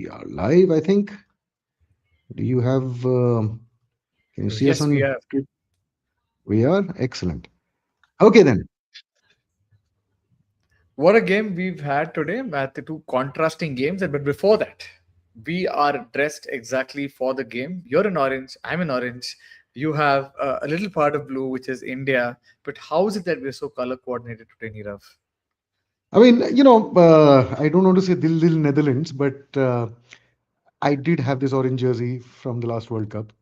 We are live, I think. Do you have, can you see us Yes, we on? have. We are? Excellent. Okay, then. What a game we've had today at the two contrasting games. But before that, we are dressed exactly for the game. You're in orange, I'm in orange. You have a little part of blue, which is India. But how is it that we're so color coordinated today, Nirav? I mean, I don't want to say Dil Dil Netherlands, but I did have this orange jersey from the last World Cup,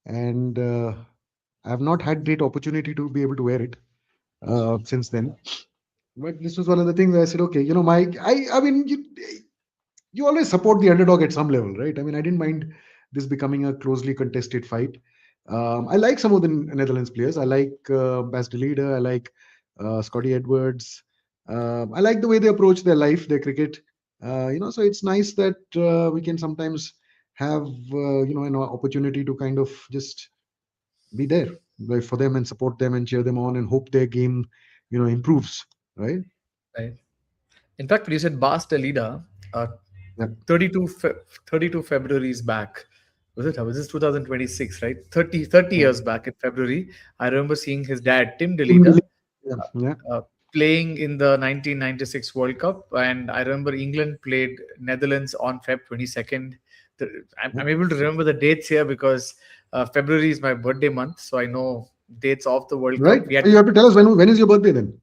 and I have not had great opportunity to be able to wear it since then. But this was one of the things where I said, okay, I mean, you always support the underdog at some level, right? I mean, I didn't mind this becoming a closely contested fight. I like some of the Netherlands players. I like Bas de Leede. I like Scotty Edwards. I like the way they approach their life, their cricket. So it's nice that we can sometimes have an opportunity to kind of just be there, like, for them and support them and cheer them on and hope their game, improves. Right? Right. In fact, when you said Bas de Leede, uh, Yeah. 32 February's back. Was it? Was this 2026, right? 30 Yeah. years back in February. I remember seeing his dad, Tim de Team Leede, building. Yeah. Yeah. uh, playing in the 1996 World Cup, and I remember England played Netherlands on Feb 22nd. Yeah. I'm able to remember the dates here because February is my birthday month, so I know dates of the World Right. Cup. We had You have to tell us when is your birthday then?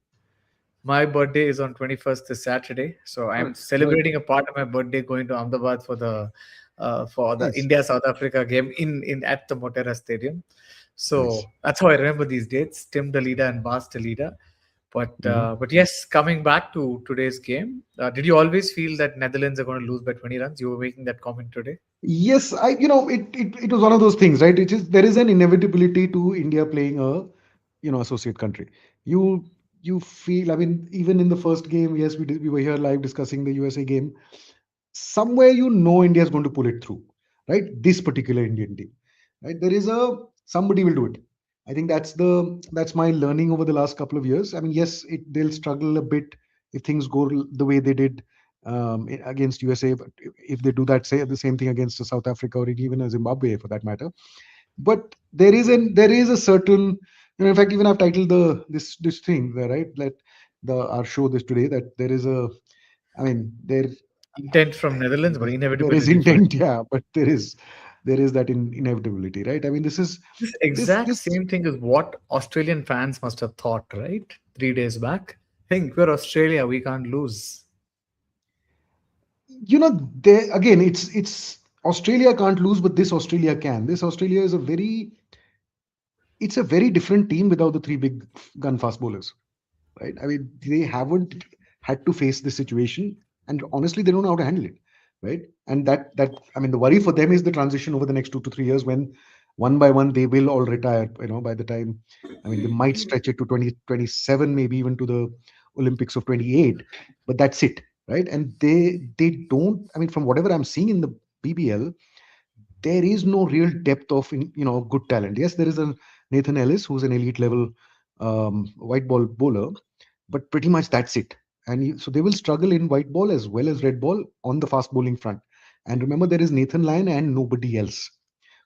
My birthday is on 21st this Saturday, so All right. I'm All right. celebrating a part of my birthday going to Ahmedabad for the Nice. India South Africa game in at the Motera Stadium. Nice. So that's how I remember these dates: Tim Dalida and Bas Dalida. Mhm. But yes, coming back to today's game, did you always feel that Netherlands are going to lose by 20 runs? You were making that comment today. Yes, it was one of those things, right? It is there is an inevitability to India playing a, associate country. You you feel, I mean, even in the first game, yes, we were here live discussing the USA game. Somewhere India is going to pull it through, right? This particular Indian team, right? There is a somebody will do it. I think that's my learning over the last couple of years. I mean, yes, they'll struggle a bit if things go the way they did against USA. But if they do that, say the same thing against South Africa or even a Zimbabwe for that matter. But there is a certain, in fact, even I've titled this thing there, right? That the our show this today, that there is a, I mean, Intent from Netherlands, but there is inevitability for intent, yeah, but there is that inevitability, right? I mean, this this exact same thing is what Australian fans must have thought, right? 3 days back. Think we're Australia, we can't lose. they again, it's Australia can't lose, but this Australia can. This Australia is a very it's a very different team without the three big gun fast bowlers, right? I mean, they haven't had to face this situation, and honestly, they don't know how to handle it, right? And that I mean, the worry for them is the transition over the next 2 to 3 years when one by one they will all retire. By the time, I mean, they might stretch it to 2027, maybe even to the Olympics of 28, but that's it, right? And they don't. I mean, from whatever I'm seeing in the BBL, there is no real depth of good talent. Yes, there is a Nathan Ellis who's an elite level white ball bowler, but pretty much that's it. And so they will struggle in white ball as well as red ball on the fast bowling front. And remember, there is Nathan Lyon and nobody else.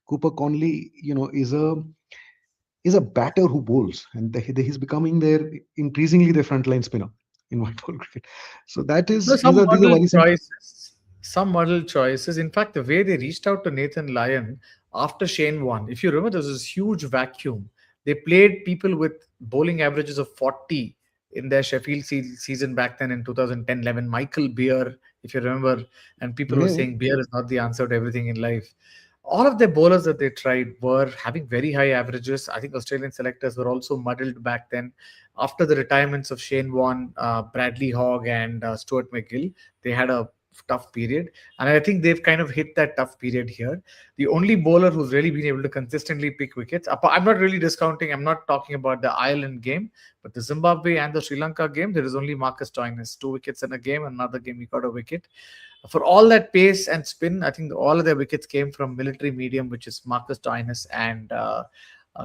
Cooper Conley, is a batter who bowls, and he's becoming their increasingly their frontline spinner in white ball cricket. So that No, is some these are model worrisome. choices. Some model choices. In fact, the way they reached out to Nathan Lyon after Shane won, if you remember, there was this huge vacuum. They played people with bowling averages of 40 in their Sheffield season back then in 2010-11. Michael Beer, if you remember, and people were Yeah. saying Beer is not the answer to everything in life. All of the bowlers that they tried were having very high averages. I think Australian selectors were also muddled back then. After the retirements of Shane Warne, Bradley Hogg, and Stuart McGill, they had a tough period. And I think they've kind of hit that tough period here. The only bowler who's really been able to consistently pick wickets, I'm not really discounting, I'm not talking about the Ireland game, but the Zimbabwe and the Sri Lanka game, there is only Marcus Stoinis, 2 wickets in a game, another game he got a wicket. For all that pace and spin, I think all of their wickets came from military medium, which is Marcus Stoinis and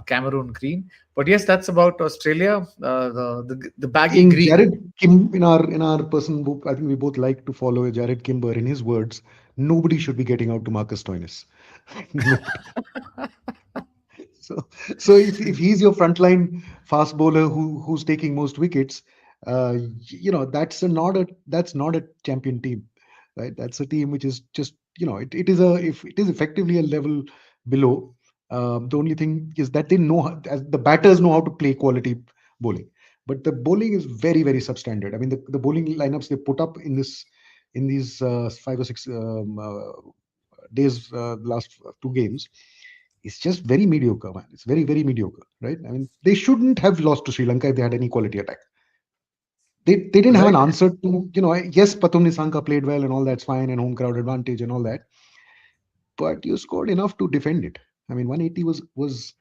Cameroon Green. But yes, that's about Australia. The baggy In green. Jared Kim, in our person who I think we both like to follow, Jared Kimber, in his words, nobody should be getting out to Marcus Stoinis. Nobody. So, so if he's your frontline fast bowler who's taking most wickets, that's not a champion team, right? That's a team which is just it is a if it is effectively a level below. The only thing is that they know as the batters know how to play quality bowling, but the bowling is very very substandard. I mean the bowling lineups they put up in these 5 or 6 days last 2 games, it's just very mediocre, man. It's very, very mediocre, right? I mean, they shouldn't have lost to Sri Lanka if they had any quality attack. They didn't have an Right. answer to, yes, Patum Nisanka played well and all that's fine and home crowd advantage and all that, but you scored enough to defend it. I mean, 180 was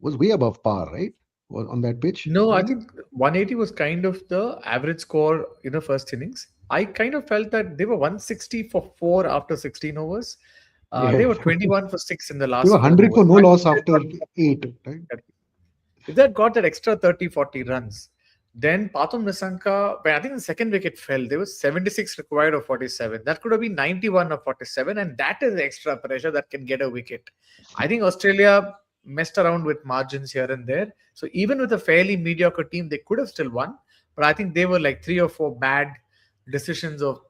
way above par, right? On that pitch, No, I wasn't it? think 180 was kind of the average score in the first innings. I kind of felt that they were 160 for 4 after 16 overs. They Yeah. were 21 for 6 in the They were last 4 100 overs. for no I think loss they after got 8, right? if they had got that extra 30, 40 runs, then Pathum Nisanka, when I think the second wicket fell, there was 76 required of 47. That could have been 91 of 47, and that is extra pressure that can get a wicket. I think Australia messed around with margins here and there. So even with a fairly mediocre team, they could have still won. But I think they were like 3 or 4 bad decisions of,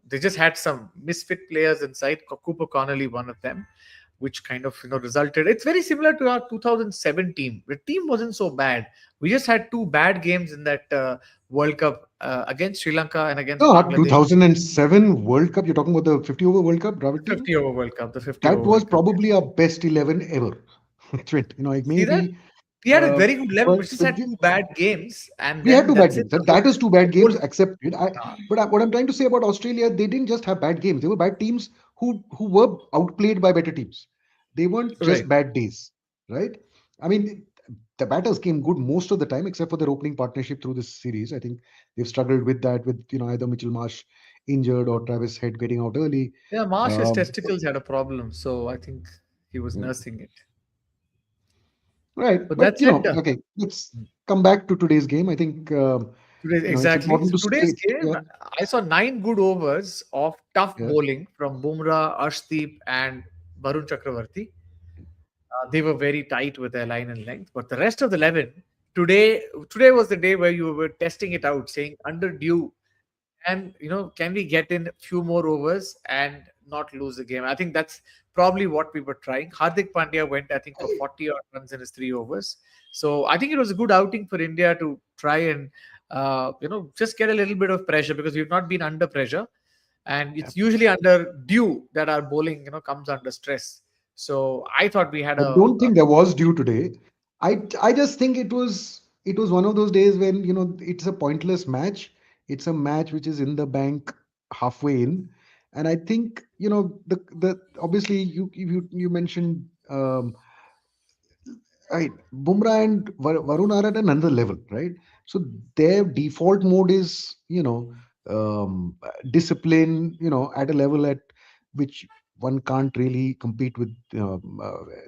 they just had some misfit players inside. Cooper Connolly, one of them, which kind of resulted. It's very similar to our 2007 team. The team wasn't so bad. We just had 2 bad games in that World Cup against Sri Lanka and against No, Bangladesh. 2007 World Cup. You're talking about the 50 over World Cup, Dravid The team. 50 over World Cup, the 50 That over was World Cup. probably our best 11 ever. Like See that? maybe, We had a very good 11. but, We just but had 2 bad games, and we had then two bad that's it. games. That is two bad The whole games accepted. uh, What I'm trying to say about Australia, they didn't just have bad games. They were bad teams who were outplayed by better teams. They weren't right. just bad days, right? I mean, the batters came good most of the time, except for their opening partnership through this series. I think they've struggled with that, with either Mitchell Marsh injured or Travis Head getting out early. Yeah, Marsh's Um, testicles had a problem, so I think he was nursing it. right, But but that said, okay, let's come back to today's game. I think today, it's exactly. important So to today's state. game, Yeah, I saw 9 good overs of tough yeah. bowling from Bumrah, Arshdeep, and Varun Chakravarti. They were very tight with their line and length, but the rest of the 11 today was the day where you were testing it out, saying under due, and can we get in a few more overs and not lose the game? I think that's probably what we were trying. Hardik Pandya went, I think, for 40 odd runs in his 3 overs. So I think it was a good outing for India to try and just get a little bit of pressure, because we've not been under pressure, and Yeah. it's usually under due that our bowling comes under stress. So I thought we had I don't think there was due today. I just think it was one of those days when it's a pointless match. It's a match which is in the bank halfway in, and I think the obviously you mentioned right. Bumrah and Varun are at another level, right? So their default mode is, discipline, at a level at which one can't really compete with, the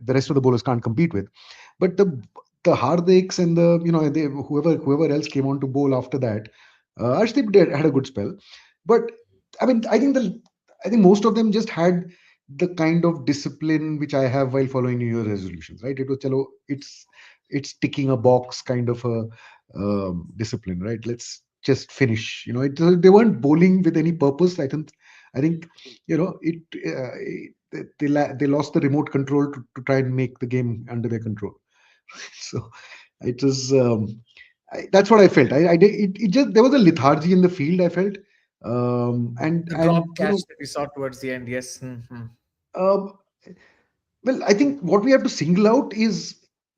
rest of the bowlers can't compete with. But the Hardiks and whoever else came on to bowl after that, Arshdeep had a good spell. But I mean, I think most of them just had the kind of discipline which I have while following New Year's resolutions, right? It was, chalo, it's ticking a box kind of a discipline, right? Let's just finish. They weren't bowling with any purpose. I think, they lost the remote control to try and make the game under their control. So it was, that's what I felt. It just, there was a lethargy in the field. I felt, and the drop and catch that we saw towards the end. Yes. um, well, I think what we have to single out is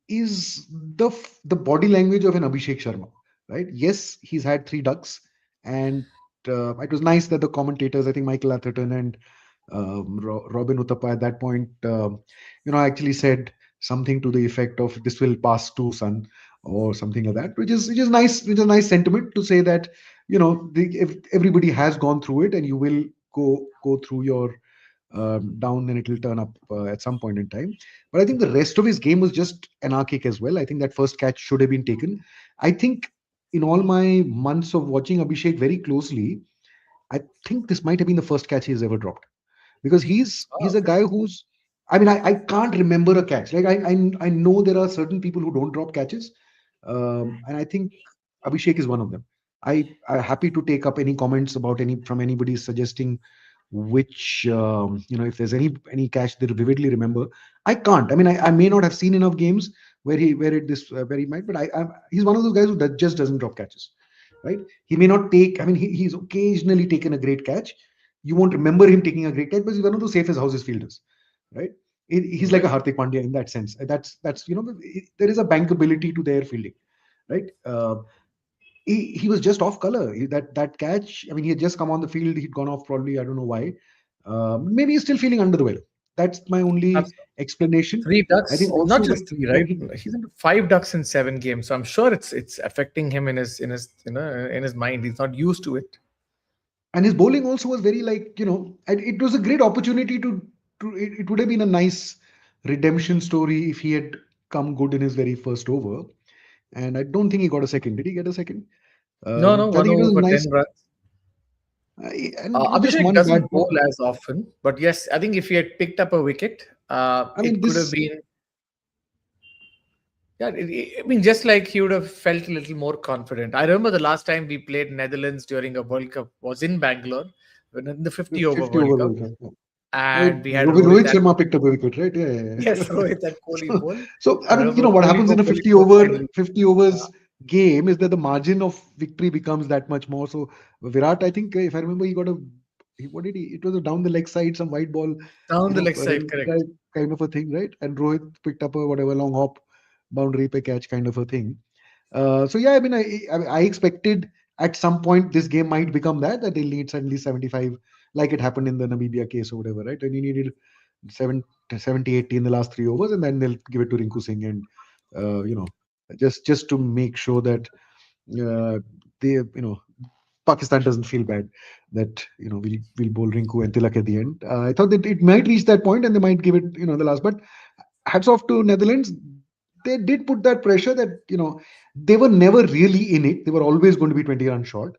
the body language of an Abhishek Sharma, right? Yes, he's had 3 ducks, and it was nice that the commentators, I think Michael Atherton and Robin Uthappa at that point, actually said something to the effect of "This will pass too, son," or something like that, which is nice, which is a nice sentiment to say that if everybody has gone through it, and you will go through your down, then it will turn up at some point in time. But I think the rest of his game was just anarchic as well. I think that first catch should have been taken. I think in all my months of watching Abhishek very closely, I think this might have been the first catch he's ever dropped. because he's a guy who's. I mean, I can't remember a catch. Like I know there are certain people who don't drop catches, and I think Abhishek is one of them. I'm happy to take up any comments about any from anybody suggesting which if there's any catch they vividly remember. I can't. I mean, I may not have seen enough games where it this where he might, but he's one of those guys who just doesn't drop catches, right? He may not take. I mean, he's occasionally taken a great catch. You won't remember him taking a great catch, but he's one of those safest houses fielders, right? He's like a Right. Hardik Pandya in that sense. That's there is a bankability to their fielding, right? He was just off color. That catch. I mean, he had just come on the field. He'd gone off probably. I don't know why. Maybe he's still feeling under the weather. That's my only Absolutely. explanation. Three I think ducks, not also just three, when right? he He's into 5 ducks in 7 games. So I'm sure it's affecting him in his mind. He's not used to it. and his bowling also was very like and it was a great opportunity it would have been a nice redemption story if he had come good in his very first over. And I don't think he got a second. Did he get a second? No, no, I one think it over was for nice. 10 runs. And it was just Abhishek one bad doesn't bowl ball. as often, but yes, I think if he had picked up a wicket, I mean, it could have this been. Yeah, I mean, just like he would have felt a little more confident. I remember the last time we played Netherlands during a World Cup was in Bangalore, in the 50 over 50 World over Cup, World Cup. Yeah. and we had Rohit Rohit and Sharma picked up a wicket, right? Yeah, yes, yeah. Rohit and Kohli so, bowl. so I I mean, remember what Kohli happens in a Kohli 50 scored over finally. 50 overs game is that the margin of victory becomes that much more. So Virat, I think, if I remember, he got what did he? It was a down the leg side, some white ball, Down the leg a side, correct. kind of a thing, right? And Rohit picked up a whatever long hop, boundary pe catch kind of a thing. So yeah, I mean, I expected at some point this game might become that they'll need suddenly 75, like it happened in the Namibia case or whatever, right? And you needed 7, 70, 80 in the last 3 overs, and then they'll give it to Rinku Singh, and uh, you know, just to make sure that they, Pakistan doesn't feel bad that we'll bowl Rinku and Tilak at the end. I thought that it might reach that point and they might give it the last, but hats off to Netherlands. They did put that pressure that they were never really in it. They were always going to be 20 runs short,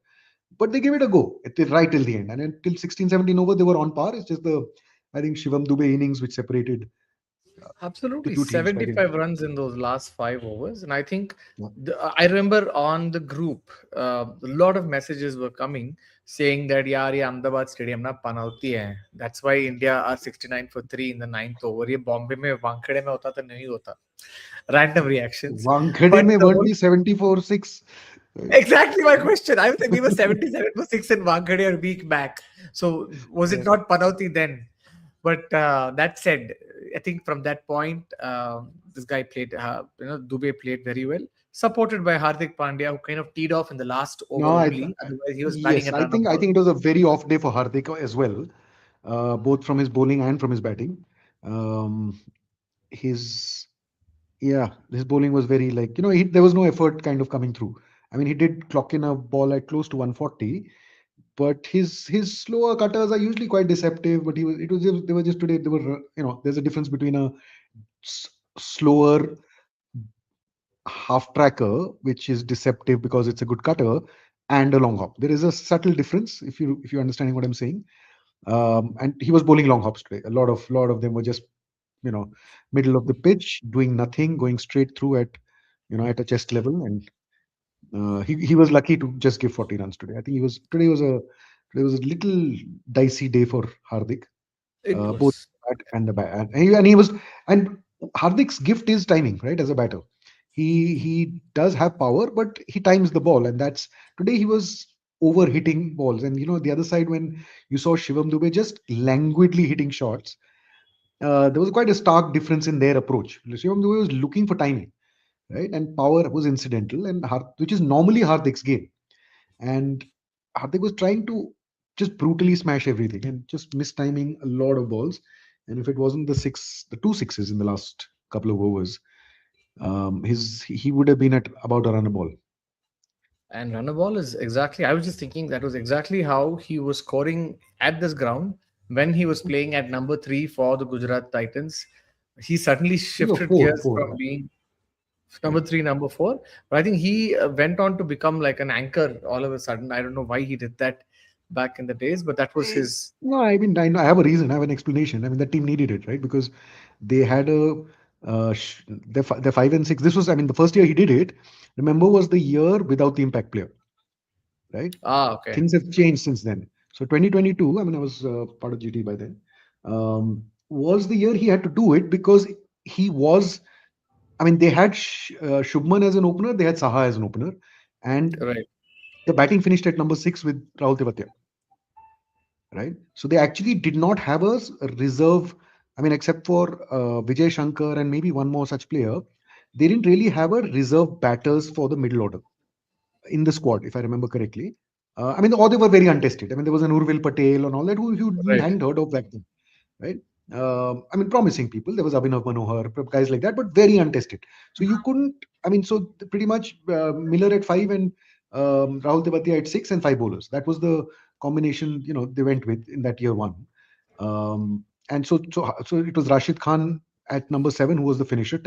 but they gave it a go right till the end. And until 16, 17 over, they were on par. It's just I think Shivam Dube innings which separated the Absolutely, two teams. I think. 75 runs in those last 5 overs, and I think Yeah. I remember on the group, a lot of messages were coming saying that yaar ye Ahmedabad stadium na panauti hai. That's why India are 69 for 3 in the ninth over. ये बॉम्बे में वानखेड़े में होता तो नहीं होता. Random reactions, Wankhede but mein the weren't whole we 74-6? Right? exactly my question. I think we were 77 for 6 in Wankhede a week back. So was it Yeah. not Panauti then? But that said, I think from that point, this guy played, Dubey played very well, supported by Hardik Pandya, who kind of teed off in the last over No, only. Otherwise, he was batting yes, and run a I ball. think it was a very off day for Hardik as well, both from his bowling and from his batting. Um, his his bowling was very like there was no effort kind of coming through. I mean, he did clock in a ball at close to 140, but his slower cutters are usually quite deceptive. But they were just today. They were there's a difference between a slower half tracker, which is deceptive because it's a good cutter, and a long hop. There is a subtle difference if you're understanding what I'm saying. And he was bowling long hops today. A lot of them were just you know middle of the pitch, doing nothing, going straight through at at a chest level, and he was lucky to just give 40 runs today. I think today was a little dicey day for Hardik, It both was. bat and the bat, and Hardik's gift is timing, right? As a batter, he does have power, but he times the ball, and that's today he was over hitting balls. And the other side, when you saw Shivam Dube just languidly hitting shots, there was quite a stark difference in their approach. Shivam Dube was looking for timing, right? And power was incidental, and which is normally Hardik's game. And Hardik was trying to just brutally smash everything and just mistiming a lot of balls. And if it wasn't the two sixes in the last couple of overs, he would have been at about a run a ball. And run a ball is exactly, I was just thinking that was exactly how he was scoring at this ground when he was playing at number 3 for the Gujarat Titans. He suddenly He was a shifted four, gears four, from yeah. being Yeah. number 3, number 4. But I think he went on to become like an anchor all of a sudden. I don't know why he did that, back in the days, but that was Eh, his. No, I mean, I know, I have a reason, I have an explanation. I mean, the team needed it, right? Because they had the 5 and 6. This was, I mean, the first year he did it, remember, was the year without the impact player, right? Ah, okay. Things have changed since then. So 2022, I mean, I was part of GT by then, was the year he had to do it because he was, I mean, they had Shubman as an opener, they had Saha as an opener, and Right. the batting finished at number 6 with Rahul Tewatia, right? So they actually did not have a reserve. I mean, except for Vijay Shankar and maybe one more such player, they didn't really have a reserve batters for the middle order in the squad, if I remember correctly. I mean, or they were very untested. I mean, there was an Urvil Patel and all that who we Right. hadn't heard of back then, right? I mean, promising people. There was Abhinav Manohar, guys like that, but very untested. So you couldn't. I mean, so pretty much Miller at 5 and Rahul Tewatia at 6 and 5 bowlers. That was the combination. They went with in that year one. And so it was Rashid Khan at number 7, who was the finisher,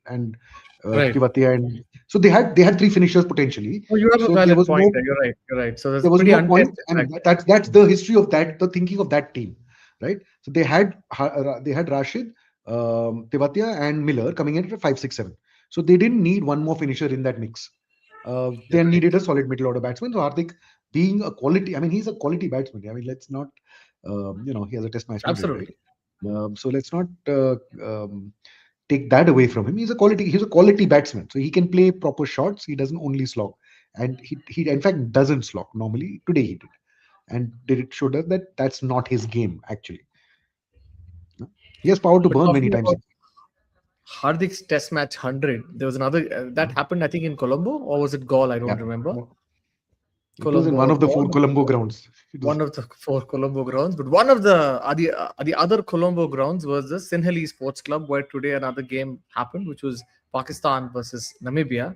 and Right. Tewatia, and so they had three finishers potentially. Oh, you have a So there valid was point no there. You're right. You're right. So that's there was pretty no point. untested I back mean, then. that's the history of that, the thinking of that team, right? So they had Rashid, Tewatia, and Miller coming in at 5, 6, 7. So they didn't need one more finisher in that mix. You're They right. needed a solid middle order batsman. So Hardik, being a quality, I mean, he's a quality batsman. I mean, let's not, he has a test match period, right? Absolutely. So let's not take that away from him. He's a quality batsman. So he can play proper shots. He doesn't only slog, and he in fact doesn't slog normally. Today he did, and did it showed us that that's not his game actually. No? He has power to But burn many talking times. about Hardik's Test match 100, there was another that happened, I think, in Colombo, or was it Gaul? I Yeah, don't remember. it was in Colombo one or of the four Gaul. Colombo grounds. It was One of the four Colombo grounds, but one of the other Colombo grounds was the Sinhalese Sports Club, where today another game happened, which was Pakistan versus Namibia.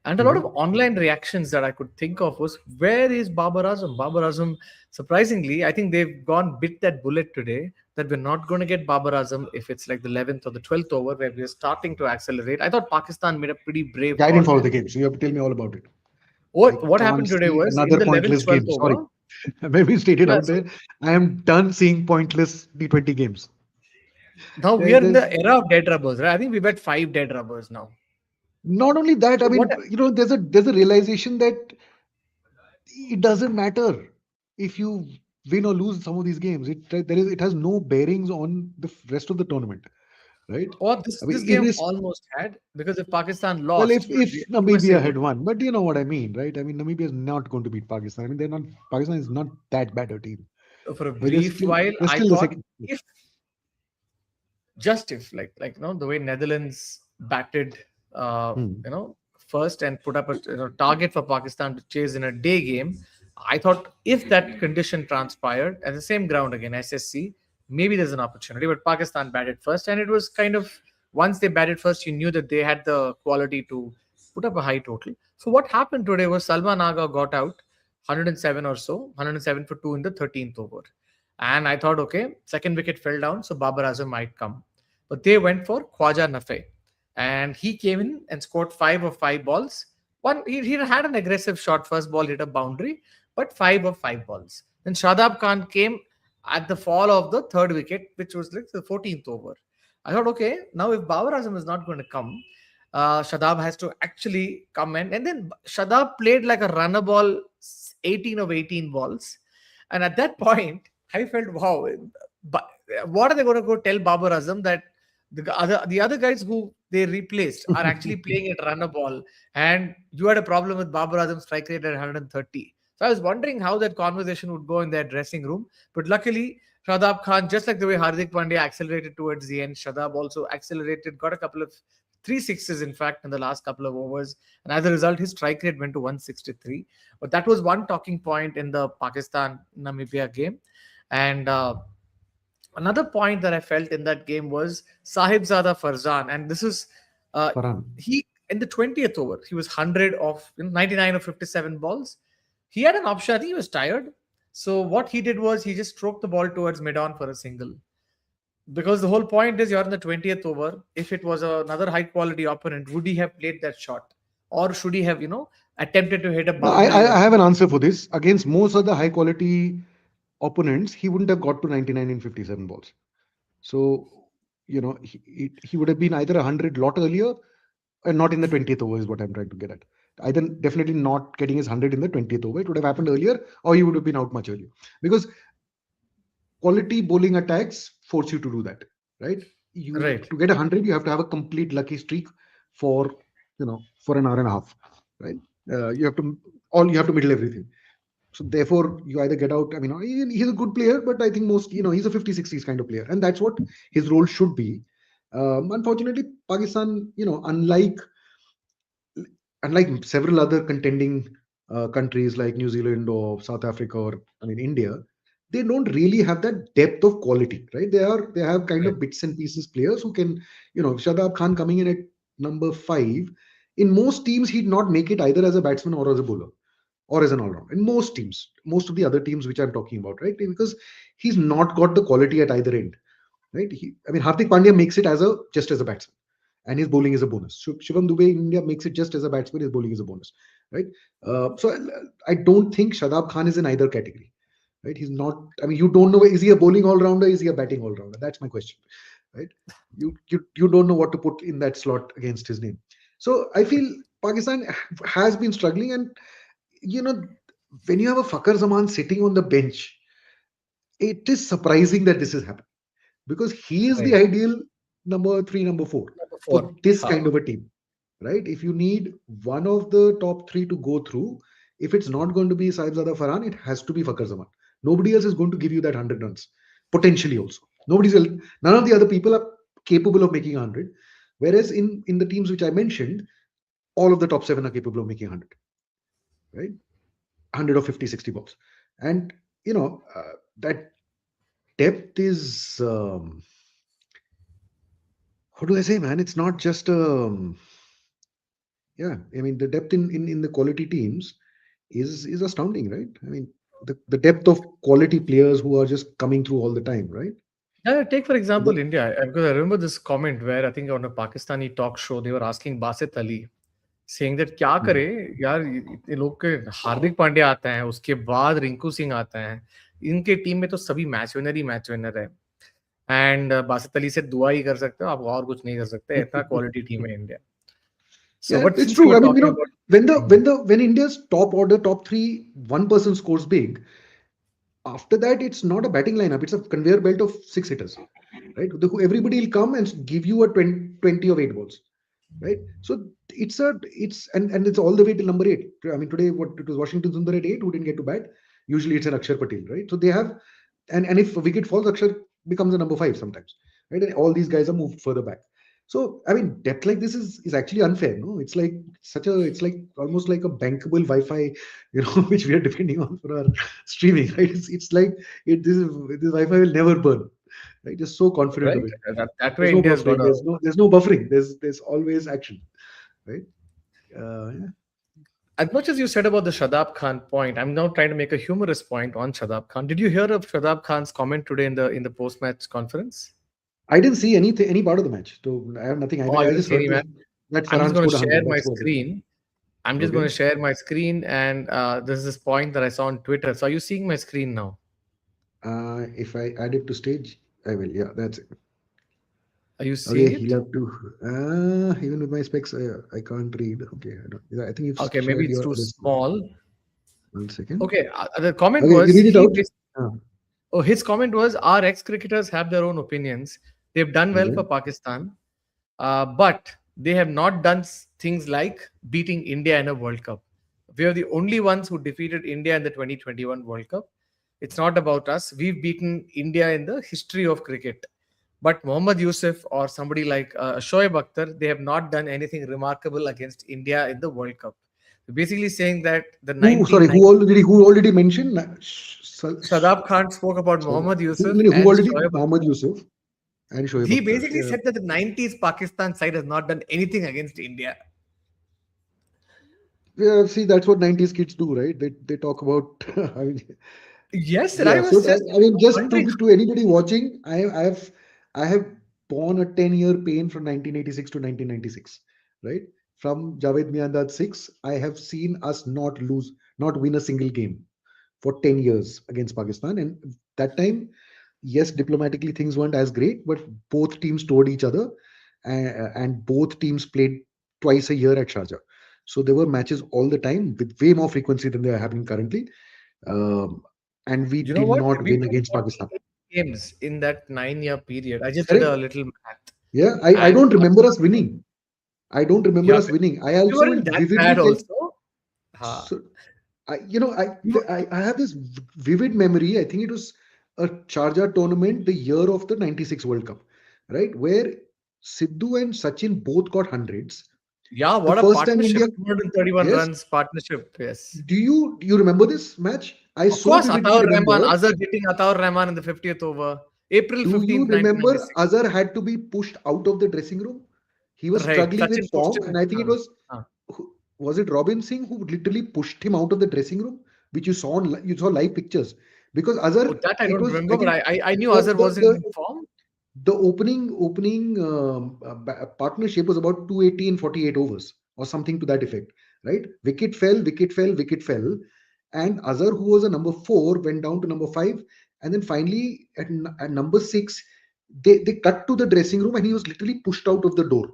And a lot of Mhm. online reactions that I could think of was, where is Babar Azam? Babar Azam, surprisingly, I think they've gone bit that bullet today that we're not going to get Babar Azam if it's like the 11th or the 12th over where we're starting to accelerate. I thought Pakistan made a pretty brave Yeah, I didn't call follow there. the game, so you have to tell me all about it. I What can't happened today see was in another the 11th, pointless 12th game. Sorry, over. maybe stated Yeah, out so there. I am done seeing pointless T20 games. now we are in There's the era of dead rubbers, right? I think we've had 5 dead rubbers now. not only that. I So what? mean, there's a realization that it doesn't matter if you win or lose some of these games. It has no bearings on the rest of the tournament, right? Or I this mean, game almost had, because if Pakistan well, lost, if the USA Namibia would. had won, but you know what I mean, right? I mean, Namibia is not going to beat Pakistan. I mean, they're not. Pakistan is not that bad a team. So for a I mean, they're brief still while, they're I still the thought, second. if just if the way Netherlands batted, Hmm. first and put up a target for Pakistan to chase in a day game. I thought if that condition transpired at the same ground again, SSC, maybe there's an opportunity. But Pakistan batted first, and it was kind of, once they batted first, you knew that they had the quality to put up a high total. So what happened today was Salman Aga got out 107 or so, 107 for 2 in the 13th over. And I thought, okay, second wicket fell down, so Babar Azam might come. But they went for Khwaja Nafe. And he came in and scored 5 of 5 balls. He had an aggressive shot. First ball hit a boundary, but 5 of 5 balls. Then Shadab Khan came at the fall of the third wicket, which was like the 14th over. I thought, okay, now if Babar Azam is not going to come, Shadab has to actually come in. And then Shadab played like a runner ball, 18 of 18 balls. And at that point, I felt, wow, but what are they going to go tell Babar Azam that the other guys who they replaced are actually playing at runner ball, and you had a problem with Babar Azam's strike rate at 130. So I was wondering how that conversation would go in their dressing room. But luckily, Shadab Khan, just like the way Hardik Pandya accelerated towards the end, Shadab also accelerated, got a couple of 3 sixes, in fact, in the last couple of overs. And as a result, his strike rate went to 163. But that was one talking point in the Pakistan Namibia game. And another point that I felt in that game was Sahibzada Farzan. And this is, uh, Farhan. he, in the 20th over, he was 100 of 99 of 57 balls. He had an option. I think he was tired. So what he did was he just stroked the ball towards mid on for a single, because the whole point is you're in the 20th over. If it was another high quality opponent, would he have played that shot, or should he have attempted to hit a No, I, I boundary or I have an something. answer for this. Against most of the high quality opponents, he wouldn't have got to 99 in 57 balls. So, he would have been either 100 lot earlier and not in the 20th over is what I'm trying to get at. Either definitely not getting his 100 in the 20th over. It would have happened earlier or he would have been out much earlier. Because quality bowling attacks force you to do that, right? You Right, to get 100, you have to have a complete lucky streak for for an hour and a half, right? You have to all you have to middle everything. So therefore, you either get out. I mean, he's a good player, but I think most he's a 50-60s kind of player, and that's what his role should be. Unfortunately, Pakistan, unlike several other contending countries like New Zealand or South Africa or India, they don't really have that depth of quality, right? They have kind right, of bits and pieces players who can, Shadab Khan coming in at number 5. In most teams, he'd not make it either as a batsman or as a bowler or as an all-round. In most teams, most of the other teams which I'm talking about, right? Because he's not got the quality at either end, right? Hardik Pandya makes it just as a batsman, and his bowling is a bonus. Shivam Dubey in India makes it just as a batsman, his bowling is a bonus, right? So I don't think Shadab Khan is in either category, right? He's not. You don't know, is he a bowling all rounder? Is he a batting all rounder? That's my question, right? You don't know what to put in that slot against his name. So I feel Pakistan has been struggling, and you know when you have a Fakhar Zaman sitting on the bench, it is surprising that this has happened because he is the right. ideal number 3, number 4 Number for four. this Huh. kind of a team, right? If you need one of the top 3 to go through, if it's not going to be Saibzada Farhan, it has to be Fakhar Zaman. Nobody else is going to give you that 100 runs, potentially also. None of the other people are capable of making 100. Whereas in the teams which I mentioned, all of the top 7 are capable of making 100, right? 100 or 50, 60 balls. And, that depth is, how do I say, man? It's not just yeah. The depth in the quality teams is astounding, right? The depth of quality players who are just coming through all the time, right? Yeah, take for The, example India, because I remember this comment where I think on a Pakistani talk show they were asking Basit Ali, saying that क्या करे Hmm. यार, इतने लोग के हार्दिक पांड्या आता है, उसके बाद रिंकू सिंह आता है, इनके टीम में तो सभी मैच विनर है, एंड बासित अली से दुआ ही कर सकते हो आप, और कुछ नहीं कर सकते, इतना क्वालिटी टीम है India. So Yeah, but it's since you true. were talking about When the hmm, when the when India's top order, top three, one person scores big. After that, it's not a batting lineup; it's a conveyor belt of 6 hitters, right? Everybody will come and give you a 20 of 8 balls, right? So it's it's all the way till number 8. Today what it was Washington Sundar at 8 who didn't get to bat. Usually it's an Akshar Patel, right? So they have, and if a wicket falls, Akshar becomes a number 5 sometimes, right? And all these guys are moved further back. So depth like this is actually unfair, no? It's like almost like a bankable Wi-Fi, which we are depending on for our streaming, right? It's like this Wi-Fi will never burn, right? Just so confident of right? it. That way There's no India has got buffering. a. There's no buffering. There's always action, right? Yeah. As much as you said about the Shadab Khan point, I'm now trying to make a humorous point on Shadab Khan. Did you hear of Shadab Khan's comment today in the post match conference? I didn't see any part of the match, so I have nothing. Oh, you I didn't just see heard any match. that I'm just Farhan going to scored share 100. my That's what. screen. I'm just going Okay. to share my screen, and there's this point that I saw on Twitter. So, are you seeing my screen now? If I add it to stage, I will. Yeah, that's it. Are you Okay, seeing he'll it? have to. Even with my specs, I can't read. Okay, I don't. I think you've Okay, maybe shared it's your too other screen. small. 1 second. Okay, the comment Okay, you was read it he. out. Ah, Oh, his comment was our ex cricketers have their own opinions. They've done well okay. for Pakistan, but they have not done things like beating India in a World Cup. We are the only ones who defeated India in the 2021 World Cup. It's not about us. We've beaten India in the history of cricket. But Mohammad Yusuf or somebody like Shoaib Akhtar, they have not done anything remarkable against India in the World Cup. Basically saying that the Who? Sorry. 1990 Who already mentioned? Shadab Khan spoke about Sorry. Mohammad Who, Yusuf no, no, who and already? Shoaib Mohammad Akhtar. Yusuf and Shoaib He Akhtar. basically Yeah. said that the 90s Pakistan side has not done anything against India. Yeah, see, that's what 90s kids do, right? They talk about. I mean, Yes, and I yeah. So was just just wondering. to anybody watching, I have borne a 10-year pain from 1986 to 1996, right? from Javed Miandad 6, I have seen us not lose, not win a single game for 10 years against Pakistan. And that time, yes, diplomatically things weren't as great, but both teams toured each other, and both teams played twice a year at Sharjah. So there were matches all the time with way more frequency than they are happening currently. Um, and we You know did what? not We win won against Pakistan. 48 games in that 9 year period. I just did a Correct? little math. Yeah, I And don't remember us winning. I don't remember yeah, us winning. I we also will weren't that bad vividly tell. also. Ha. So, you know, We were- I have this vivid memory. I think it was a Sharjah tournament the year of the '96 World Cup, right? Where Sidhu and Sachin both got hundreds. yeah, The what a first time partnership. India, 231 yes. runs partnership. Yes. Do you remember this match? I Of so course, vividly Ataur Rahman, remember. Azhar hitting Ataur Rahman in the 50th over, Do you April 15th, remember 1996. Azhar had to be pushed out of the dressing room? He was Right. struggling with Sachin pushed form, him. and I think it was Uh. was it Robin Singh who literally pushed him out of the dressing room, which you saw live pictures because Oh, Azhar, that I it don't was I remember, but think I knew the Azhar the wasn't in the, form. the opening partnership was about 280 and 48 overs or something to that effect, right? Wicket fell, wicket fell, wicket fell, and Azhar, who was a number 4, went down to number 5, and then finally at number 6, they cut to the dressing room, and he was literally pushed out of the door,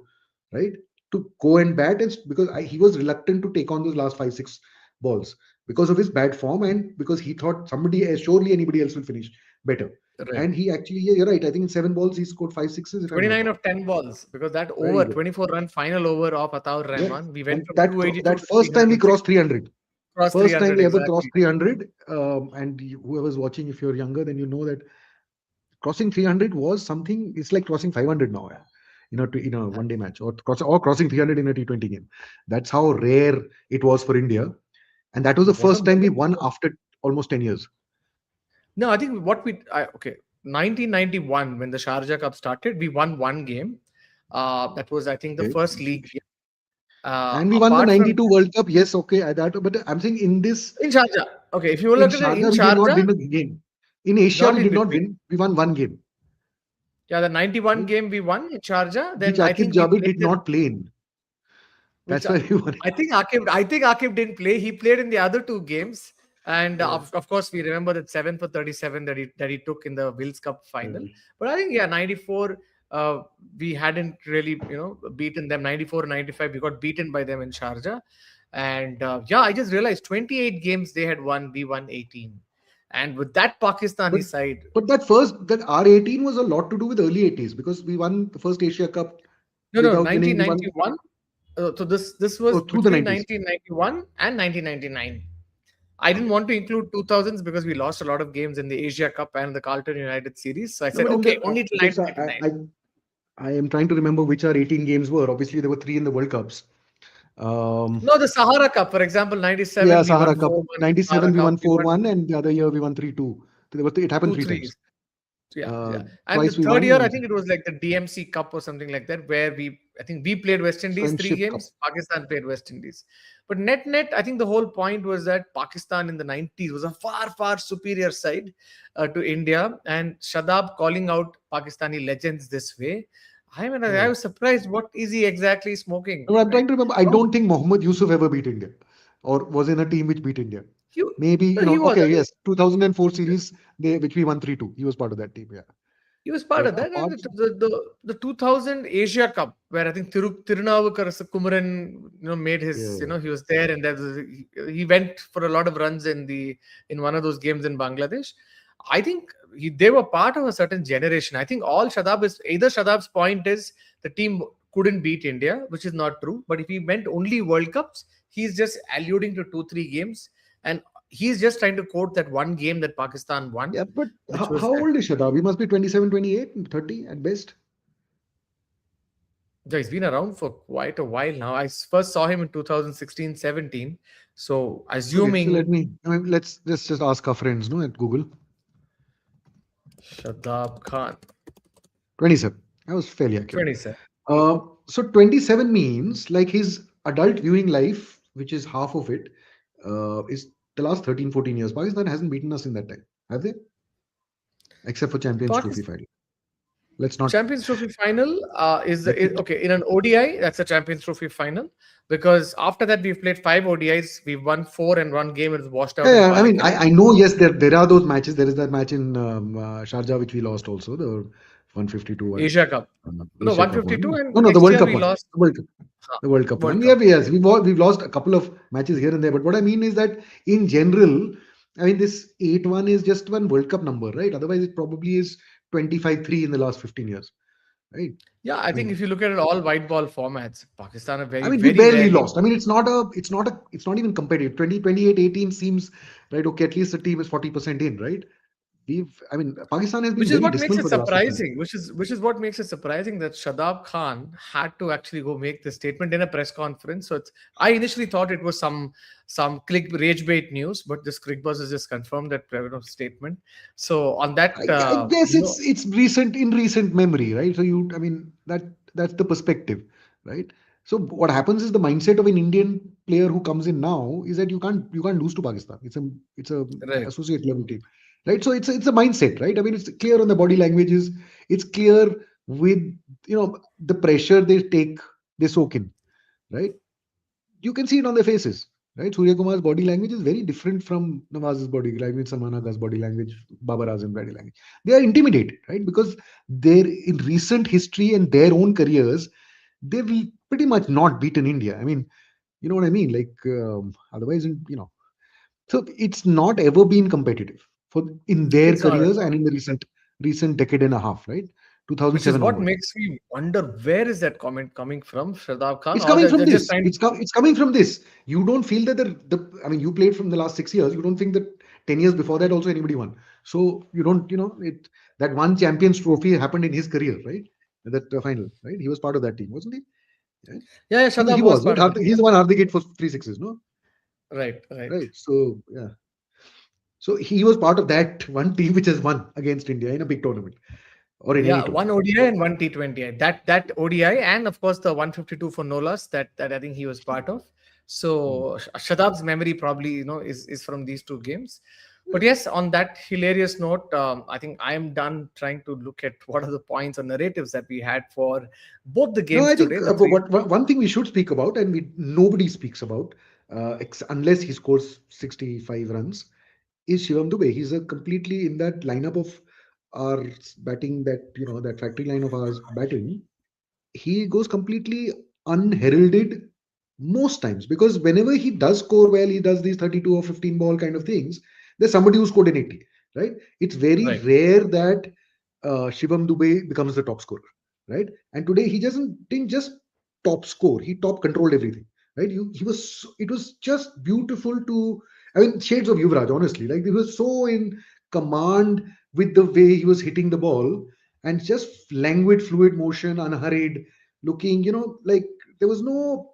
right, to go and bat, and because he was reluctant to take on those last 5 6 balls because of his bad form, and because he thought surely anybody else will finish better. Right. And he actually, yeah, you're right. I think in 7 balls he scored 5 6s, if I'm not 29 wrong. of 10 balls because that Very over good. 24-run final over of Ataur Yeah, Rahman, we went and from that 282 that to first time we 306, crossed 300. cross First time 300 we ever crossed exactly. 300. And whoever's watching, if you're younger, then you know that crossing 300 was something. It's like crossing 500 now. Yeah. In a one-day match, or crossing 300 in a T20 game. That's how rare it was for India, and that was the What a first time we moment. won after almost 10 years. No, I think okay, 1991 when the Sharjah Cup started, we won one game. That was, I think, the Okay. first league game. And we won the Apart from '92 World Cup. Yes, okay, but I'm saying in Sharjah, okay, if you in look at it in Sharjah we did not Sharjah, win a game. In Asia not we in did not between. win. We won one game, Yeah, the 91 right? game we won in Sharjah. Which Then I Akib think we Javid played did the not play in. which That's why we won it. I think Akib didn't play. He played in the other two games, and Yeah, of course we remember that 7 for 37 that he took in the Wills Cup final. yeah. But I think, yeah, 94 we hadn't really beaten them. 94, 95 we got beaten by them in Sharjah, and yeah, I just realized 28 games they had won. We won 18, and with that But Pakistani side. that R18 was a lot to do with early '80s because we won the first Asia Cup No, without winning. We won 1991. So this was through the between '90s. 1991 and 1999. I didn't Okay. want to include 2000s because we lost a lot of games in the Asia Cup and the Carlton United series. So I No, said, but okay, only till okay. So 1999. I am trying to remember which our 18 games were. Obviously, there were three in the World Cups. Um, No, the Sahara Cup, for example, yeah, 97, we won Sahara Cup 4-1. '97 Sahara we Cup, won we won 4-1, and the other year we won 3-2. It happened two three times. threes. Yeah, Uh, yeah. And the Twice we third won. year, I Once think it was like the DMC Cup or something like that, where I think we played West Indies three Friendship Cup. games, Pakistan played West Indies. But net, I think the whole point was that Pakistan in the 90s was a far, far superior side to India. And Shadab calling out Pakistani legends this way, I mean, I Yeah. was surprised. What is he exactly smoking? No, I'm Like, trying to remember. I oh, don't think Mohammad Yusuf ever beat India, or was in a team which beat India. he, Maybe, no, he was. okay, yes, 2004 series, which we won 3-2. He was part of that team. Yeah. He was part But of that. And apart the, from, the, the, the 2000 Asia Cup, where I think Tirunavukar Kumaran, made his, yeah. he was there, and he went for a lot of runs in one of those games in Bangladesh. I think they were part of a certain generation. I think either Shadab's point is the team couldn't beat India, which is not true. But if he meant only World Cups, he's just alluding to 2, 3 games, and he's just trying to quote that one game that Pakistan won, Yeah, but which how was old is Shadab? He must be 27, 28, 30 at best. yeah, he's been around for quite a while now. I first saw him in 2016, 17. So, Okay, so assuming let's just ask our friends, no, at Google. Shadab Khan, 27. That was fairly accurate. 27. So 27 means like his adult viewing life, which is half of it, is the last 13, 14 years. Pakistan hasn't beaten us in that time, have they? Except for Champions Trophy Pakistan, final. Let's not. Champions Trophy final okay in an ODI. That's a Champions Trophy final because after that we've played five ODIs. We've won four and one game is washed out Yeah, in yeah, I mean, Panikat. I know, yes, there are those matches. There is that match in Sharjah which we lost also, the 152 one, Asia Cup. No, Asia Cup 152, one. and No, no, the next World year Cup we one, lost the World Cup one. World We Cup. have, yes, we've lost a couple of matches here and there. But what I mean is that in general, I mean, this 8-1 is just one World Cup number, right? Otherwise, it probably is 25-3 in the last 15 years, right? Yeah, I I think mean, if you look at it, all white ball formats, Pakistan are I very, mean, we very barely rarely, lost. I mean, it's not even competitive. 2028-18 seems right. Okay, at least the team is 40% in, right? I mean, Pakistan has been which is very what makes dismal it for the last 6 years. surprising. Which is what makes it surprising that Shadab Khan had to actually go make this statement in a press conference. So I initially thought it was some click rage bait news, but this click buzz has just confirmed that statement. So on that, I guess it's recent in recent memory, right? So I mean, that's the perspective, right? So what happens is the mindset of an Indian player who comes in now is that you can't lose to Pakistan. It's a right, associate level team, right? So it's a mindset, right? I mean, it's clear on the body languages. It's clear with the pressure they soak in, right? You can see it on their faces, right? Surya Kumar's body language is very different from Nawaz's body language, Salman Agha's body language, Babar Azam's body language. They are intimidated, right? Because they're in recent history and their own careers, they've pretty much not beaten India. I mean, you know what I mean? Like, otherwise, so it's not ever been competitive for in their it's not at careers all. and in the recent decade and a half, right? Which is 2007 what onwards. makes me wonder where is that comment coming from, Shadab Khan, It's or coming from they're just this. trying to. It's coming from this. You don't feel that I mean, you played from the last 6 years. You don't think that 10 years before that also anybody won. So you don't, that one Champions Trophy happened in his career, right? That final, right? He was part of that team, wasn't he? Yeah. Yeah, yeah, He Shadab was was, right? part of it. He's the one Hardik hit for three sixes, no? Right, right. Right. So yeah. So he was part of that one team which has won against India in a big tournament or in any Yeah, one tournament. ODI and one T20. That ODI and of course the 152 for no loss that I think he was part of. Mm. So Shadab's memory probably is from these two games. But yes, on that hilarious note, I think I am done trying to look at what are the points or narratives that we had for both the No, games I think today. The three. one thing we should speak about, and nobody speaks about, unless he scores 65 runs, is Shivam Dubey. He's a completely in that lineup of our batting, that factory line of ours batting. He goes completely unheralded most times because whenever he does score well, he does these 32 or 15 ball kind of things. There's somebody who scored an 80, right? It's very Right, rare that Shivam Dubey becomes the top scorer, right? And today he didn't just top score; he top controlled everything, right? It was just beautiful to. I mean, shades of Yuvraj, honestly. Like he was so in command with the way he was hitting the ball and just languid, fluid motion, unhurried, looking. Like there was no.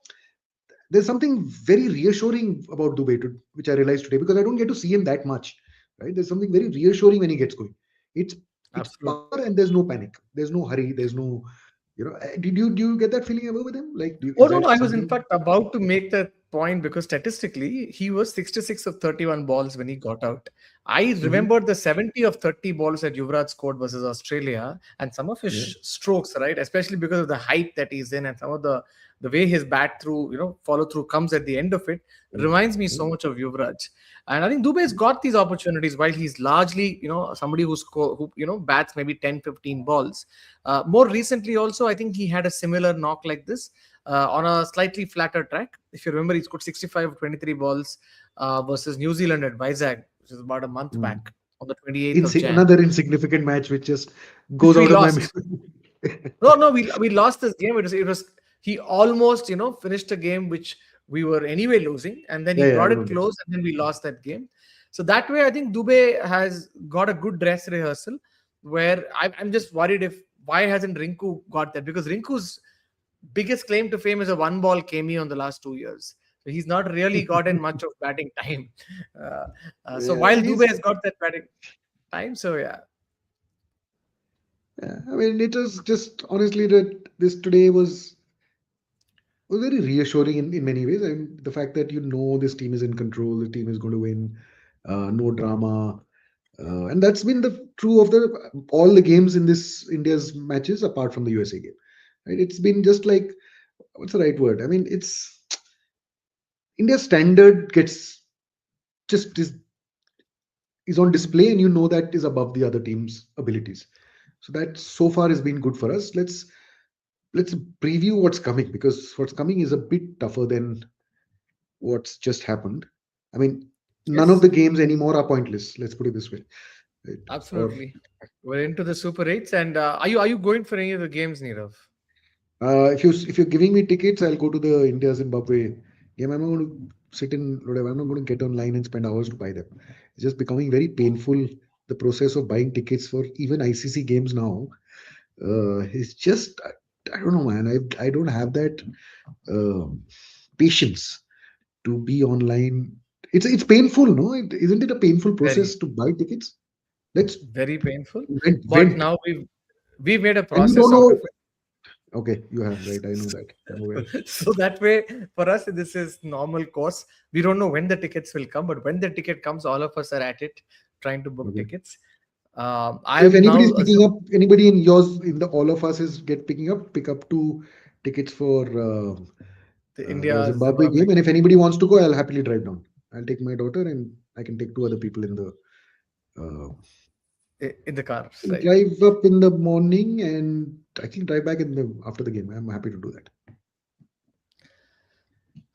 There's something very reassuring about Dubey, which I realized today because I don't get to see him that much. Right? There's something very reassuring when he gets going. It's it's absolutely. power and there's no panic. There's no hurry. There's no. Do you get that feeling ever with him? Like, Oh is no, no, that I was in something? fact about to make that point because statistically he was 66 of 31 balls when he got out. I Hmm. remember the 70 of 30 balls that Yuvraj scored versus Australia and some of his Yeah. strokes, right? Especially because of the height that he's in and some of the way his bat through, follow through comes at the end of it Mm. reminds me so Mm. much of Yuvraj. And I think Dubai's got these opportunities while he's largely, somebody who bats maybe 10, 15 balls. More recently also, I think he had a similar knock like this on a slightly flatter track. If you remember, he scored 65 of 23 balls versus New Zealand at Vizag, which is about a month Mm. back on the 28th of Jan, Another insignificant match which just which goes we out of my lost. memory. No, no, we lost this game. It was he almost finished a game which we were anyway losing, and then he Yeah, yeah, I brought it remember. close, and then we lost that game. So that way, I think Dubey has got a good dress rehearsal. Where I'm just worried if why hasn't Rinku got that because Rinku's biggest claim to fame is a one ball cameo in the last 2 years. So he's not really gotten much of batting time. Uh, so Yeah, while Dubey he's. has got that batting time, so yeah, Yeah, I mean, it was just honestly that this today was very reassuring in many ways. And the fact that this team is in control, the team is going to win, no drama. And that's been the true of the all the games in this India's matches apart from the USA game. Right? It's been just like, what's the right word? I mean, it's India's standard gets just is on display, and you know that is above the other team's abilities. So that so far has been good for us. Let's preview what's coming, because what's coming is a bit tougher than what's just happened. I mean, none of Yes, the games anymore are pointless. Let's put it this way. Right? Or absolutely. We're into the Super Eights, and are you going for any of the games, Nirav? if you're giving me tickets, I'll go to the India Zimbabwe game. I'm not going to sit in whatever. I'm not going to get online and spend hours to buy them. It's just becoming very painful. The process of buying tickets for even ICC games now is just, I don't know, man. I don't have that um patience to be online. It's painful, no? Isn't it a painful process Very, to buy tickets? Let's very painful. But vent. now we've made a And you don't process out of know. it. Okay, you have, right. I know that. I'm aware. So that way, for us, this is normal course. We don't know when the tickets will come, but when the ticket comes, all of us are at it trying to book Okay. tickets. So if I'm anybody is now picking up, anybody in yours, in the all of us is get picking up, pick up two tickets for the the India Zimbabwe Zimbabwe game. And if anybody wants to go, I'll happily drive down. I'll take my daughter, and I can take two other people in the. in the car, Can right? drive up in the morning and I can drive back in the after the game. I'm happy to do that.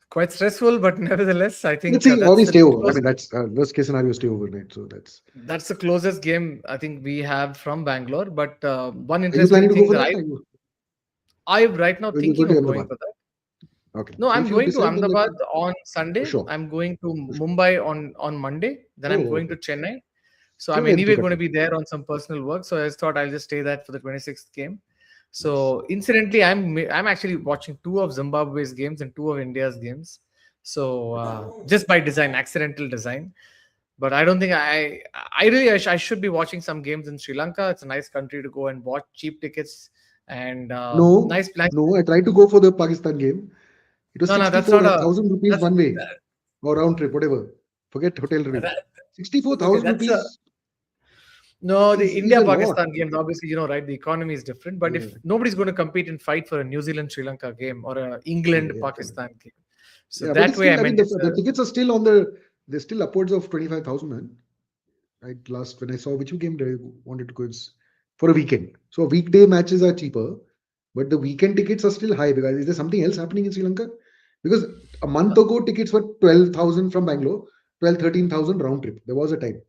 Quite stressful, but nevertheless, I Let's think see how that's we the stay over. I close. mean, that's worst case scenario, stay overnight. So that's. That's the closest game I think we have from Bangalore. But one Are you interesting planning to go thing for that that? I'm right now Or you go thinking to of going Ahmedabad? for that. Okay. No, So I'm if you going to decide, then let's Ahmedabad on for Sunday. sure. I'm going to For sure. Mumbai on Monday. Then I'm Oh, going to okay. Chennai. So I'm Chalo, then to anyway going to Katla. be there on some personal work. So I just thought I'll just stay that for the 26th game. Nice. So incidentally, I'm actually watching two of Zimbabwe's games and two of India's games. So just by design, accidental design. But I don't think I should be watching some games in Sri Lanka. It's a nice country to go and watch, cheap tickets and No, nice plans. no. I tried to go for the Pakistan game. It was No, no, that's not a 64,000 rupees that's one way or round trip, whatever. Forget hotel rate. that, okay. 64,000 That's a rupees no. The is India a lot. Pakistan games, obviously, right, the economy is different. But Yeah, if nobody's going to compete and fight for a New Zealand Sri Lanka game or a England yeah, correct. Pakistan game, so Yeah, but that it's way I still, I mean, meant it's the tickets are still they're still upwards of 25,000, man. Right, last when I saw which game I wanted to go, it's for a weekend. So weekday matches are cheaper, but the weekend tickets are still high, because is there something else happening in Sri Lanka? Because a month ago tickets were 12,000 from Bangalore, 13,000 round trip. There was a time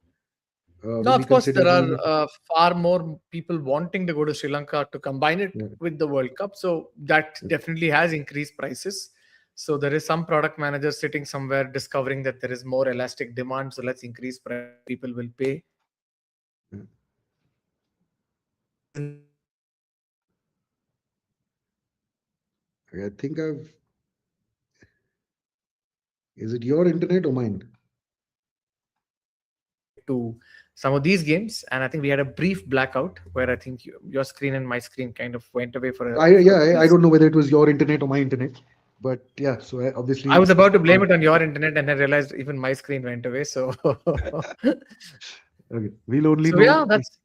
No, when we of course, considered there are doing. far more people wanting to go to Sri Lanka to combine it Yeah, with the World Cup. So that yeah, definitely has increased prices. So there is some product manager sitting somewhere discovering that there is more elastic demand. So let's increase price. People will pay. yeah. I think I've. Is it your internet or mine? To some of these games, and I think we had a brief blackout where I think your screen and my screen kind of went away for a I brief. don't know whether it was your internet or my internet, but yeah. So I was obviously, about to blame it on your internet, and I realized even my screen went away. So, okay, we'll only so yeah, know. that's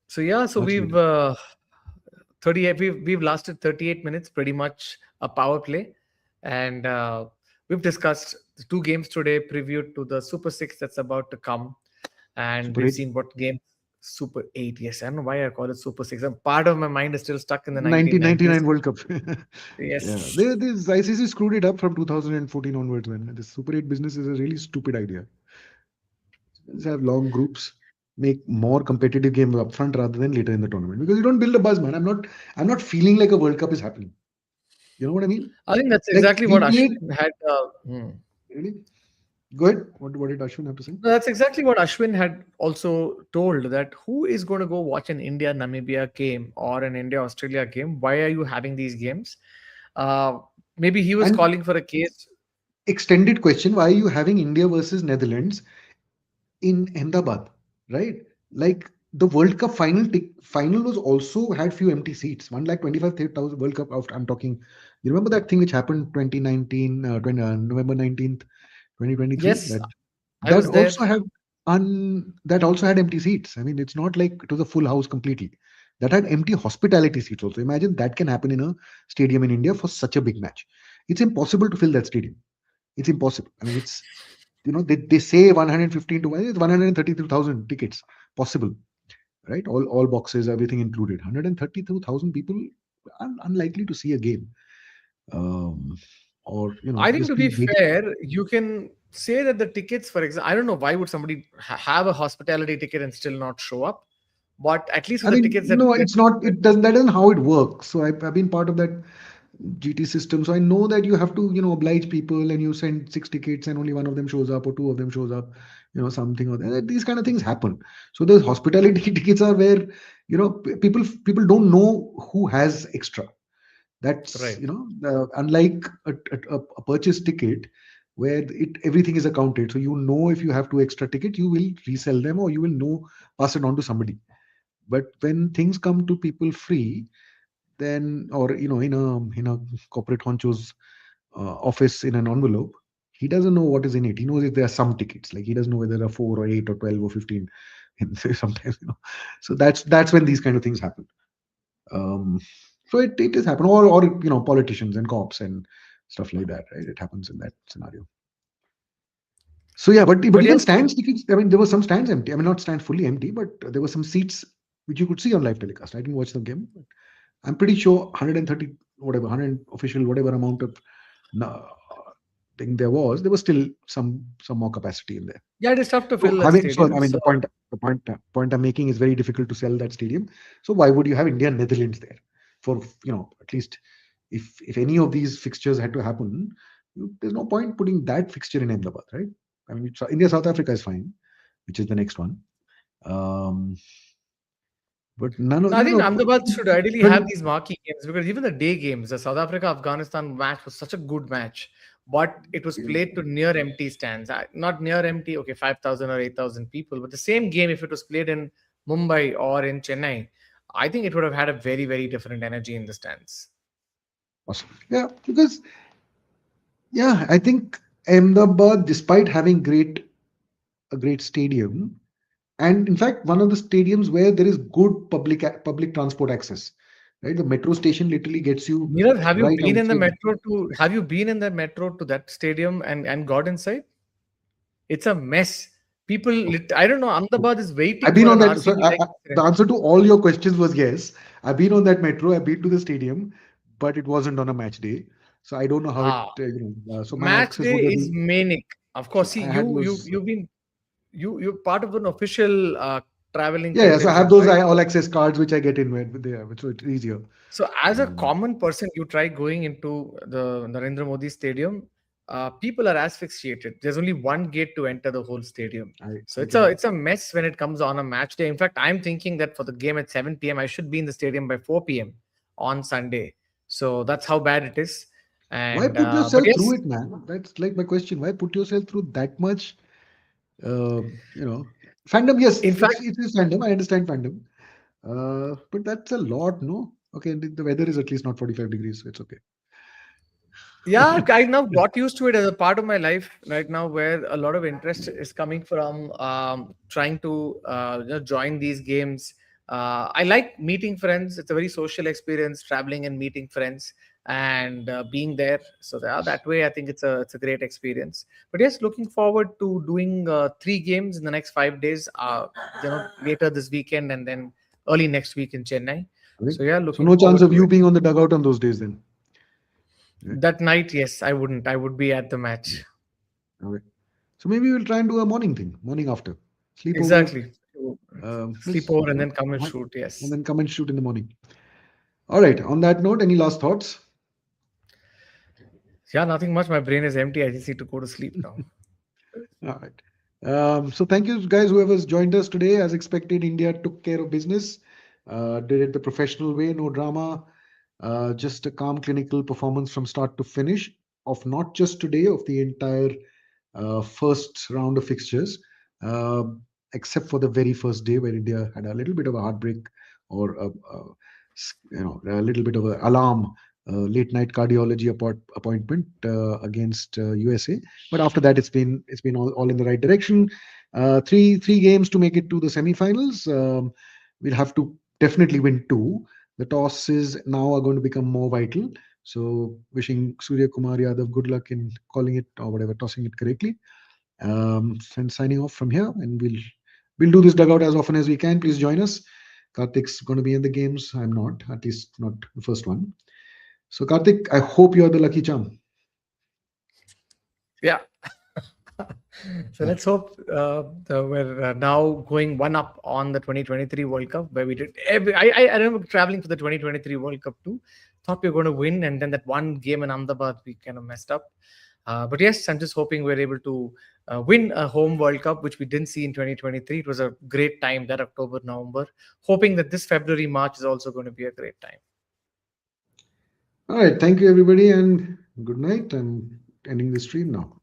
so yeah. So Much we've later. 38. We've lasted 38 minutes, pretty much a power play, and we've discussed the two games today, previewed to the Super Six that's about to come, and Super we've 8. seen what game. Super 8, yes. I don't know why I call it Super 6. And part of my mind is still stuck in the 1990s. 1999 World Cup. Yeah, Yes. this ICC screwed it up from 2014 onwards, man. This Super 8 business is a really stupid idea. Let's have long groups, make more competitive game upfront rather than later in the tournament, because you don't build a buzz, man. I'm not feeling like a World Cup is happening. You know what I mean? I think that's Like exactly we what played. Ashwin had. Really? Go ahead. What did Ashwin have to say? No, that's exactly what Ashwin had also told, that who is going to go watch an India Namibia game or an India Australia game? Why are you having these games? Uh, Maybe he was And calling for a case. extended question: why are you having India versus Netherlands in Ahmedabad, right? Like the World Cup final was also had few empty seats. 1,25,000 World Cup. I'm talking. You remember that thing which happened 2019, November 19th, 2023. Yes, That I that was there. also had. that also had empty seats. I mean, it's not like it was a full house completely. That had empty hospitality seats also. Imagine that can happen in a stadium in India for such a big match. It's impossible to fill that stadium. It's impossible. I mean, it's, they say 115 to 132,000 tickets possible, right? All boxes, everything included. 132,000 people unlikely to see a game, um, or I think just to be be waiting. fair, you can say that the tickets, for example, I don't know why would somebody have a hospitality ticket and still not show up, but at least I with the mean, tickets that no, we it's not. It doesn't. That isn't how it works. So I've been part of that GT system. So I know that you have to, oblige people, and you send 6 tickets, and only one of them shows up or two of them shows up, something or that. These kind of things happen. So those hospitality tickets are where, people don't know who has extra. That's, right. unlike a purchase ticket where everything is accounted. So if you have two extra tickets, you will resell them, or you will pass it on to somebody. But when things come to people free, then, or in a corporate honcho's office in an envelope, he doesn't know what is in it. He knows if there are some tickets, like he doesn't know whether there are 4 or 8 or 12 or 15. And sometimes, so that's when these kind of things happen. um so it has happened, or politicians and cops and stuff like that, right? It happens in that scenario. So yeah, but But even yes, stands tickets. I mean, there were some stands empty. I mean, not stands fully empty, but there were some seats which you could see on live telecast. I didn't watch the game, but I'm pretty sure 130, whatever, 100 official, whatever amount of uh, thing there was still some more capacity in there. yeah, it is tough to So fill a having, so stadium. I mean, So the point I'm making is very difficult to sell that stadium. So why would you have India and Netherlands there? For, at least if any of these fixtures had to happen, there's no point putting that fixture in Ahmedabad, right? I mean, India South Africa is fine, which is the next one. Um, but none of no, I think Ahmedabad should ideally have even, these marquee games because even the day games, the South Africa Afghanistan match was such a good match, but it was played to near empty stands. Not near empty, okay, 5,000 or 8,000 people, but the same game, if it was played in Mumbai or in Chennai, I think it would have had a very, very different energy in the stands. awesome. Yeah, because yeah, I think Ahmedabad, despite having a great stadium, and in fact, one of the stadiums where there is good public transport access, right? The metro station literally gets you Nirav, have you right been in the outside. metro to have you been in the metro to that stadium and got inside? It's a mess. People, I don't know. Ahmedabad is I've waiting been for on an that. So RCB like the incident. answer to all your questions was yes. I've been on that metro. I've been to the stadium, but it wasn't on a match day. So I don't know how it. Ah, So my match access day was is able. manic. Of course, So see I had those. you've been you're part of an official traveling Yeah, yeah. So I have contingent, those right? all access cards which I get in with there, so it's easier. So, as a Um, common person, you try going into the Narendra Modi Stadium. People are asphyxiated. There's only one gate to enter the whole stadium. So I can. it's a mess when it comes on a match day. In fact, I'm thinking that for the game at 7 p.m., I should be in the stadium by 4 p.m. on Sunday. So that's how bad it is. Why And put but yourself through yes, it, man? That's like my question. Why put yourself through that much? Uh, you know, fandom. Yes, in fact. it's fandom. I understand fandom. But that's a lot, no? Okay, the weather is at least not 45 degrees, so it's okay. Yeah, I now got used to it as a part of my life right now, where a lot of interest is coming from trying to join these games. I like meeting friends. It's a very social experience, traveling and meeting friends and being there. So that way, I think it's a great experience. But yes, looking forward to doing 3 games in the next 5 days. Later this weekend and then early next week in Chennai. Okay. So yeah, So looking no chance forward of to you it. being on the dugout on those days then. Okay. That night, yes, I wouldn't. I would be at the match. Okay. So maybe we'll try and do a morning thing, morning after. Sleep over, Exactly. So, sleep plus, over and then come and shoot. and Yes. then come and shoot in the morning. All right. On that note, any last thoughts? Yeah, nothing much. My brain is empty. I just need to go to sleep now. All right. So thank you guys, whoever's joined us today. As expected, India took care of business, did it the professional way, no drama, just a calm clinical performance from start to finish of not just today, of the entire first round of fixtures, uh, except for the very first day where India had a little bit of a heartbreak, or a little bit of an alarm late night cardiology appointment against USA. But after that, it's been all in the right direction. Three games to make it to the semifinals. We'll have to definitely win two. The tosses now are going to become more vital. So wishing Surya Kumar Yadav good luck in calling it or whatever, tossing it correctly. And signing off from here, and we'll do this dugout as often as we can. Please join us. Karthik's going to be in the games. I'm not, at least not the first one. So Karthik, I hope you're the lucky charm. Yeah. So Yeah. let's hope we're now going one up on the 2023 World Cup, where we did every. I remember traveling for the 2023 World Cup too. Thought we were going to win, and then that one game in Ahmedabad we kind of messed up. But yes, I'm just hoping we're able to win a home World Cup, which we didn't see in 2023. It was a great time that October, November. Hoping that this February, March is also going to be a great time. All right. Thank you, everybody, and good night. I'm ending the stream now.